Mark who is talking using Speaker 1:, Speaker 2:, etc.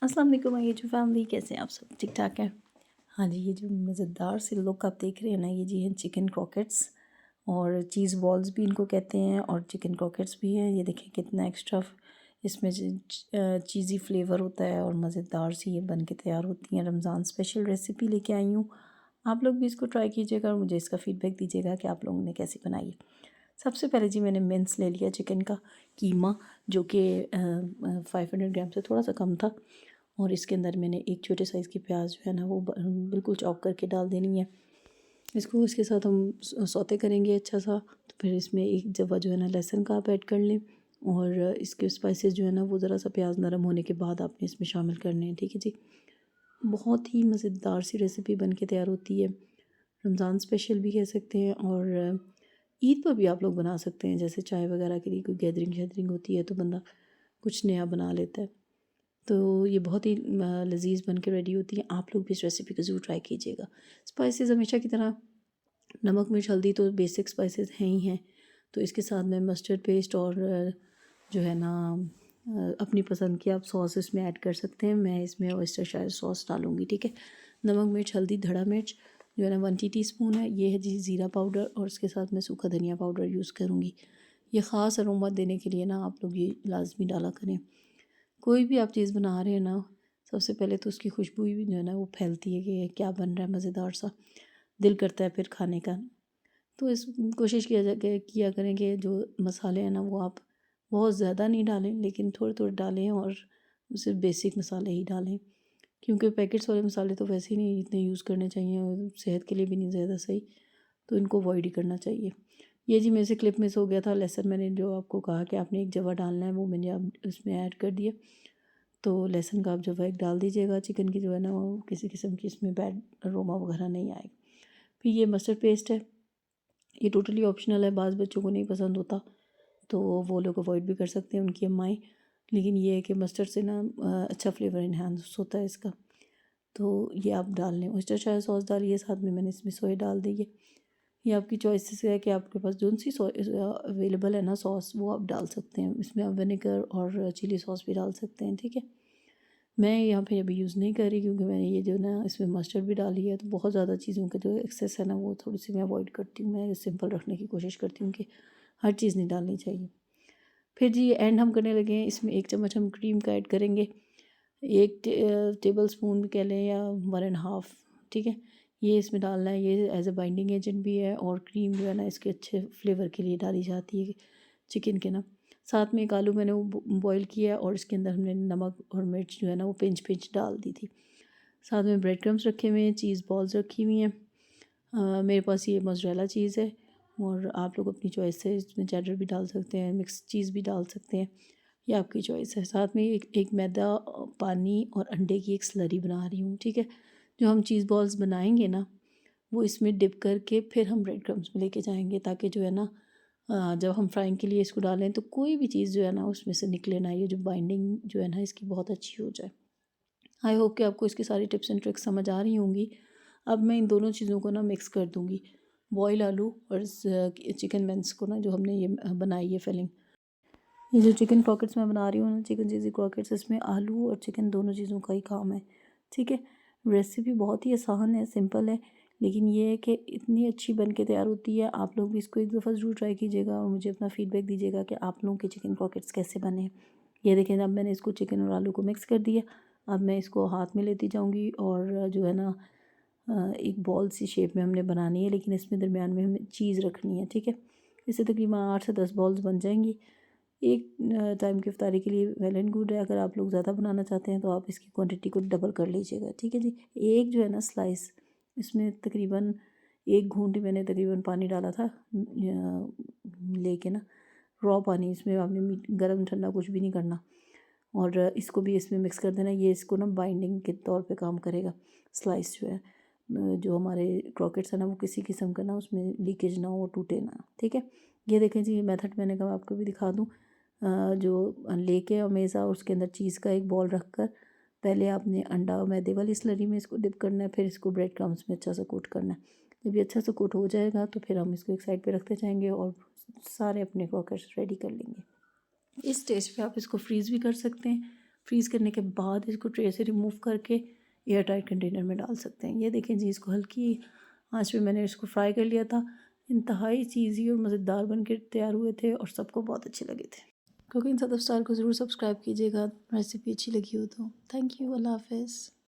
Speaker 1: अस्सलाम वालेकुम ये जो फैमिली, कैसे हैं आप सब? ठीक ठाक हैं? हाँ जी, ये जो मज़ेदार से लुक आप देख रहे हैं ना, ये जी हैं चिकन क्रॉकेट्स और चीज़ बॉल्स भी इनको कहते हैं और चिकन क्रॉकेट्स भी हैं। ये देखें कितना एक्स्ट्रा इसमें चीज़ी फ्लेवर होता है और मज़ेदार सी ये बन के तैयार होती हैं। रमज़ान स्पेशल रेसिपी लेके आई हूँ। आप लोग भी इसको ट्राई कीजिएगा और मुझे इसका फ़ीडबैक दीजिएगा कि आप लोगों ने कैसी बनाई है। सबसे पहले जी मैंने मिन्स ले लिया चिकन का कीमा, जो कि 500 ग्राम से थोड़ा सा कम था। और इसके अंदर मैंने एक छोटे साइज़ की प्याज जो है ना वो बिल्कुल चॉप करके डाल देनी है। इसको इसके साथ हम सौते करेंगे अच्छा सा। तो फिर इसमें एक जवा जो है ना लहसुन का आप ऐड कर लें और इसके स्पाइसेस जो है ना वो ज़रा सा प्याज नरम होने के बाद आपने इसमें शामिल करने हैं। ठीक है जी, बहुत ही मज़ेदार सी रेसिपी बन के तैयार होती है। रमज़ान स्पेशल भी कह सकते हैं और ईद पर भी आप लोग बना सकते हैं। जैसे चाय वगैरह के लिए कोई गैदरिंग शैदरिंग होती है तो बंदा कुछ नया बना लेता है। तो ये बहुत ही लज़ीज़ बन के रेडी होती है। आप लोग भी इस रेसिपी को ज़रूर ट्राई कीजिएगा। स्पाइसेस हमेशा की तरह नमक मिर्च हल्दी तो बेसिक स्पाइसेस हैं ही हैं। तो इसके साथ में मस्टर्ड पेस्ट और जो है ना अपनी पसंद की आप सॉस इसमें ऐड कर सकते हैं। मैं इसमें ऑयस्टरशायर सॉस डालूँगी। ठीक है, नमक मिर्च हल्दी धड़ा मिर्च जो है ना 1 टीस्पून है। ये है जी ज़ीरा पाउडर और इसके साथ मैं सूखा धनिया पाउडर यूज़ करूँगी। ये ख़ास अरोमा देने के लिए ना आप लोग ये लाज़मी डाला करें। कोई भी आप चीज़ बना रहे हैं ना, सबसे पहले तो उसकी खुशबू ही जो है ना वो फैलती है कि क्या बन रहा है मज़ेदार सा, दिल करता है फिर खाने का। तो इस कोशिश किया करें कि जो मसाले हैं ना वो आप बहुत ज़्यादा नहीं डालें, लेकिन थोड़े थोड़े डालें और सिर्फ बेसिक मसाले ही डालें, क्योंकि पैकेट्स वाले मसाले तो वैसे ही नहीं इतने यूज़ करने चाहिए और सेहत के लिए भी नहीं ज़्यादा सही, तो इनको अवॉइड ही करना चाहिए। ये जी मेरे से क्लिप मिस हो गया था। लहसुन मैंने जो आपको कहा कि आपने एक जवा डालना है वो मैंने अब उसमें ऐड कर दिया। तो लहसुन का आप जब एक डाल दीजिएगा, चिकन की जो है ना वो किसी किस्म की इसमें बैड अरोमा वगैरह नहीं आएगा। फिर ये मस्टर्ड पेस्ट है, ये टोटली ऑप्शनल है। बाज़ बच्चों को नहीं पसंद होता तो वो लोग अवॉइड भी कर सकते हैं, उनकी अम्माएँ। लेकिन ये है कि मस्टर्ड से ना अच्छा फ्लेवर इन्हांस होता है इसका। तो ये आप डाल लें। ऑयस्टरशायर सॉस डालिए, साथ में मैंने इसमें सोया डाल दी है। ये आपकी चॉइसेस है कि आपके पास जो सी अवेलेबल है ना सॉस वो आप डाल सकते हैं। इसमें आप विनेगर और चिली सॉस भी डाल सकते हैं। ठीक है, मैं यहाँ पे अभी यूज़ नहीं कर रही क्योंकि मैंने ये जो ना इसमें मस्टर्ड भी डाली है, तो बहुत ज़्यादा चीज़ों का जो एक्सेस है ना वो थोड़ी सी मैं अवॉइड करती हूँ। मैं सिंपल रखने की कोशिश करती हूँ कि हर चीज़ नहीं डालनी चाहिए। फिर जी एंड हम करने लगे हैं, इसमें 1 चम्मच हम क्रीम का ऐड करेंगे। 1 टेबल स्पून भी कह लें या 1 एंड हाफ़। ठीक है, ये इसमें डालना है। ये एज अ बाइंडिंग एजेंट भी है और क्रीम जो है ना इसके अच्छे फ्लेवर के लिए डाली जाती है चिकन के ना। साथ में एक आलू मैंने वो बॉईल किया है और इसके अंदर हमने नमक और मिर्च जो है ना वो पिंच पिंच डाल दी थी। साथ में ब्रेड क्रम्स रखे हुए हैं, चीज़ बॉल्स रखी हुई हैं। मेरे पास ये मोज़रेला चीज़ है और आप लोग अपनी चॉइस से इसमें चेडर भी डाल सकते हैं, मिक्स चीज़ भी डाल सकते हैं, ये आपकी चॉइस है। साथ में एक मैदा पानी और अंडे की एक स्लरी बना रही हूँ। ठीक है, जो हम चीज़ बॉल्स बनाएंगे ना वो इसमें डिप करके फिर हम ब्रेड क्रम्स में लेके जाएंगे, ताकि जो है ना जब हम फ्राइंग के लिए इसको डालें तो कोई भी चीज़ जो है ना उसमें से निकले ना, ये जो बाइंडिंग जो है ना इसकी बहुत अच्छी हो जाए। आई होप कि आपको इसकी सारी टिप्स एंड ट्रिक्स समझ आ रही होंगी। अब मैं इन दोनों चीज़ों को ना मिक्स कर दूँगी, बॉयल आलू और चिकन विंग्स को ना जो हमने ये बनाई है फिलिंग। ये जो चिकन क्रॉकेट्स मैं बना रही हूँ ना, चिकन चीज़ी क्रॉकेट्स, इसमें आलू और चिकन दोनों चीज़ों का ही काम है। ठीक है, रेसिपी बहुत ही आसान है, सिंपल है, लेकिन ये है कि इतनी अच्छी बन के तैयार होती है। आप लोग भी इसको एक दफ़ा ज़रूर ट्राई कीजिएगा और मुझे अपना फ़ीडबैक दीजिएगा कि आप लोगों के चिकन क्रॉकेट्स कैसे बने हैं। ये देखें, अब मैंने इसको चिकन और आलू को मिक्स कर दिया। अब मैं इसको हाथ में लेती जाऊँगी और जो है ना एक बॉल सी शेप में हमने बनानी है, लेकिन इसमें दरमियान में हमें चीज़ रखनी है। ठीक है, इससे तकरीबन 8 से 10 बॉल्स बन जाएंगी। एक टाइम की इफ्तारी के लिए वेल एंड गुड है। अगर आप लोग ज़्यादा बनाना चाहते हैं तो आप इसकी क्वांटिटी को डबल कर लीजिएगा। ठीक है जी, एक जो है ना स्लाइस, इसमें तकरीबन 1 घूंटी मैंने तकरीबन पानी डाला था लेके ना, रॉ पानी। इसमें आपने गर्म ठंडा कुछ भी नहीं करना और इसको भी इसमें मिक्स कर देना। ये इसको ना बाइंडिंग के तौर पे काम करेगा। स्लाइस जो है जो हमारे क्रॉकेट्स है ना वो किसी किस्म का ना उसमें लीकेज ना हो, टूटे ना। ठीक है, ये देखें जी, ये मेथड मैंने कहा आपको भी दिखा दूँ। जो लेके और मेज़ा और उसके अंदर चीज़ का एक बॉल रख कर पहले आपने अंडा और मैदे वाली स्लरी में इसको डिप करना है, फिर इसको ब्रेड क्रम्स में अच्छा सा कोट करना है। जब ये अच्छा सा कोट हो जाएगा तो फिर हम इसको एक साइड पे रखते जाएंगे और सारे अपने क्रॉकेट्स रेडी कर लेंगे। इस स्टेज पे आप इसको फ्रीज़ भी कर सकते हैं। फ्रीज़ करने के बाद इसको ट्रे से रिमूव करके एयर टाइट कंटेनर में डाल सकते हैं। ये देखें जी, इसको हल्की आंच पे मैंने इसको फ्राई कर लिया था। इंतहाई चीज़ी और मज़ेदार बन के तैयार हुए थे और सबको बहुत अच्छे लगे थे। कुकिंग सदफ स्टाइल को ज़रूर सब्सक्राइब कीजिएगा, रेसिपी अच्छी लगी हो तो। थैंक यू, अल्लाह हाफ़िज़।